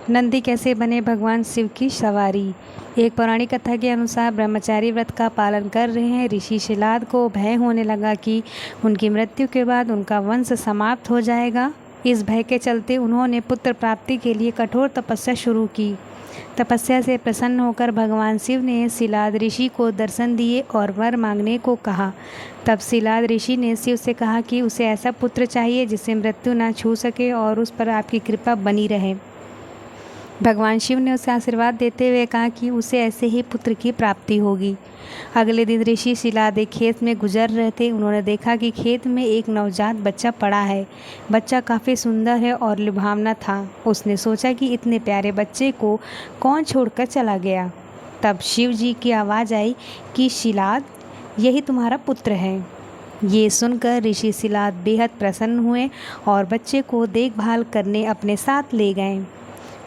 नंदी कैसे बने भगवान शिव की सवारी। एक पौराणिक कथा के अनुसार ब्रह्मचारी व्रत का पालन कर रहे हैं ऋषि शिलाद को भय होने लगा कि उनकी मृत्यु के बाद उनका वंश समाप्त हो जाएगा। इस भय के चलते उन्होंने पुत्र प्राप्ति के लिए कठोर तपस्या शुरू की। तपस्या से प्रसन्न होकर भगवान शिव ने शिलाद ऋषि को दर्शन दिए और वर मांगने को कहा। तब शिलाद ऋषि ने शिव से कहा कि उसे ऐसा पुत्र चाहिए जिसे मृत्यु न छू सके और उस पर आपकी कृपा बनी रहे। भगवान शिव ने उसे आशीर्वाद देते हुए कहा कि उसे ऐसे ही पुत्र की प्राप्ति होगी। अगले दिन ऋषि शिलाद एक खेत में गुजर रहे थे। उन्होंने देखा कि खेत में एक नवजात बच्चा पड़ा है। बच्चा काफ़ी सुंदर है और लुभावना था। उसने सोचा कि इतने प्यारे बच्चे को कौन छोड़कर चला गया। तब शिव जी की आवाज़ आई कि शिलाद, यही तुम्हारा पुत्र है। ये सुनकर ऋषि शिलाद बेहद प्रसन्न हुए और बच्चे को देखभाल करने अपने साथ ले गए।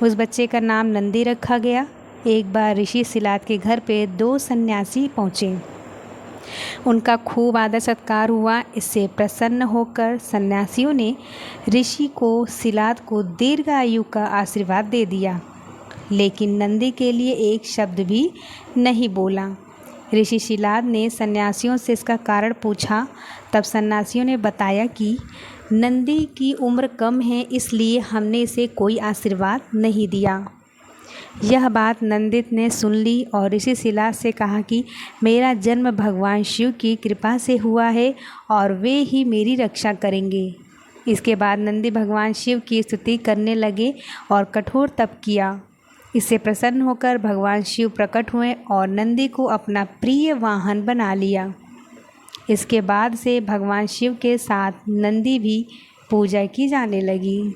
उस बच्चे का नाम नंदी रखा गया। एक बार ऋषि शिलाद के घर पे 2 सन्यासी पहुँचे। उनका खूब आदर सत्कार हुआ। इससे प्रसन्न होकर सन्यासियों ने ऋषि को शिलाद को दीर्घ आयु का आशीर्वाद दे दिया, लेकिन नंदी के लिए एक शब्द भी नहीं बोला। ऋषि शिलाद ने सन्यासियों से इसका कारण पूछा। तब सन्यासियों ने बताया कि नंदी की उम्र कम है, इसलिए हमने इसे कोई आशीर्वाद नहीं दिया। यह बात नंदित ने सुन ली और ऋषि शिलाद से कहा कि मेरा जन्म भगवान शिव की कृपा से हुआ है और वे ही मेरी रक्षा करेंगे। इसके बाद नंदी भगवान शिव की स्तुति करने लगे और कठोर तप किया। इससे प्रसन्न होकर भगवान शिव प्रकट हुए और नंदी को अपना प्रिय वाहन बना लिया। इसके बाद से भगवान शिव के साथ नंदी भी पूजा की जाने लगी।